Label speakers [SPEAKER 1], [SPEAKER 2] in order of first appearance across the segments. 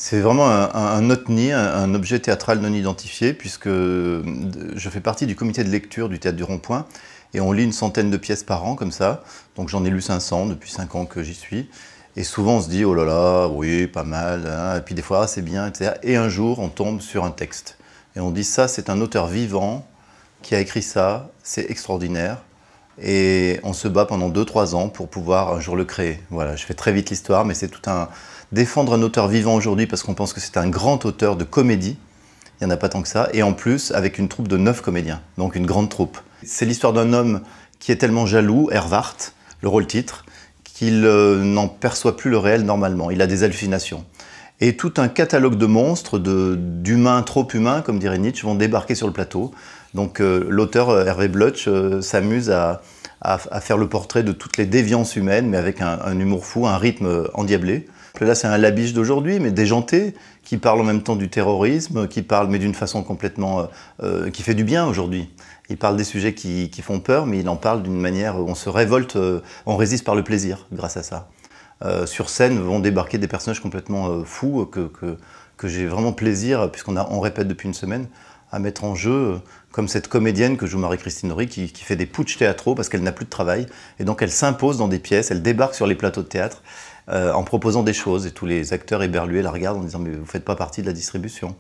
[SPEAKER 1] C'est vraiment un OTNI, un objet théâtral non identifié, puisque je fais partie du comité de lecture du Théâtre du Rond-Point, et on lit une centaine de pièces par an, comme ça. Donc j'en ai lu 500 depuis 5 ans que j'y suis. Et souvent on se dit, oh là là, oui, pas mal, hein. Et puis des fois, ah, c'est bien, etc. Et un jour, on tombe sur un texte. Et on dit, ça, c'est un auteur vivant qui a écrit ça, c'est extraordinaire. Et on se bat pendant 2-3 ans pour pouvoir un jour le créer. Voilà, je fais très vite l'histoire, mais c'est tout un... Défendre un auteur vivant aujourd'hui parce qu'on pense que c'est un grand auteur de comédie, il n'y en a pas tant que ça, et en plus avec une troupe de 9 comédiens, donc une grande troupe. C'est l'histoire d'un homme qui est tellement jaloux, Hervart, le rôle titre, qu'il n'en perçoit plus le réel normalement, il a des hallucinations. Et tout un catalogue de monstres, d'humains trop humains, comme dirait Nietzsche, vont débarquer sur le plateau. Donc l'auteur Hervé Blutch s'amuse à faire le portrait de toutes les déviances humaines, mais avec un humour fou, un rythme endiablé. Là, c'est un Labiche d'aujourd'hui, mais déjanté, qui parle en même temps du terrorisme, qui parle, mais d'une façon complètement... qui fait du bien aujourd'hui. Il parle des sujets qui font peur, mais il en parle d'une manière où on se révolte, on résiste par le plaisir, grâce à ça. Sur scène vont débarquer des personnages complètement fous, que j'ai vraiment plaisir, puisqu'on répète depuis une semaine, à mettre en jeu, comme cette comédienne que joue Marie-Christine Horry, qui fait des putschs théâtraux parce qu'elle n'a plus de travail. Et donc elle s'impose dans des pièces, elle débarque sur les plateaux de théâtre en proposant des choses. Et tous les acteurs éberlués la regardent en disant « mais vous ne faites pas partie de la distribution ».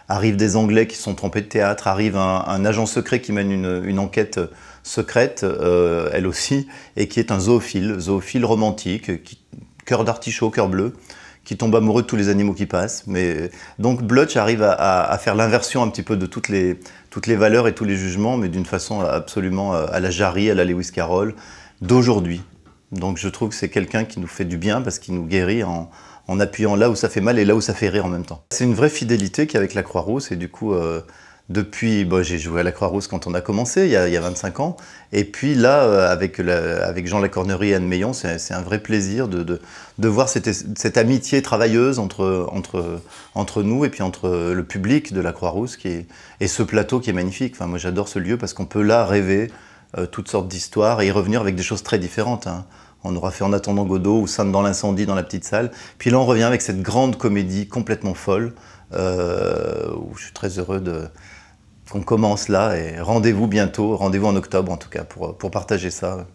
[SPEAKER 1] Arrivent des Anglais qui se sont trompés de théâtre, arrive un agent secret qui mène une enquête secrète, elle aussi, et qui est un zoophile romantique, cœur d'artichaut, cœur bleu, qui tombe amoureux de tous les animaux qui passent. Mais donc Blutch arrive à faire l'inversion un petit peu de toutes les valeurs et tous les jugements, mais d'une façon absolument à la Jarry, à la Lewis Carroll, d'aujourd'hui. Donc je trouve que c'est quelqu'un qui nous fait du bien parce qu'il nous guérit en appuyant là où ça fait mal et là où ça fait rire en même temps. C'est une vraie fidélité qu'avec la Croix-Rousse, et du coup, depuis, j'ai joué à la Croix-Rousse quand on a commencé, il y a 25 ans, et puis là, avec Jean Lacornerie et Anne Meillon, c'est un vrai plaisir de voir cette amitié travailleuse entre nous et puis entre le public de la Croix-Rousse et ce plateau qui est magnifique. Enfin, moi j'adore ce lieu parce qu'on peut là rêver toutes sortes d'histoires et y revenir avec des choses très différentes, hein. On aura fait En attendant Godot ou Sainte dans l'incendie dans la petite salle. Puis là, on revient avec cette grande comédie complètement folle, où je suis très heureux qu'on commence là. Et rendez-vous bientôt, rendez-vous en octobre en tout cas, pour partager ça.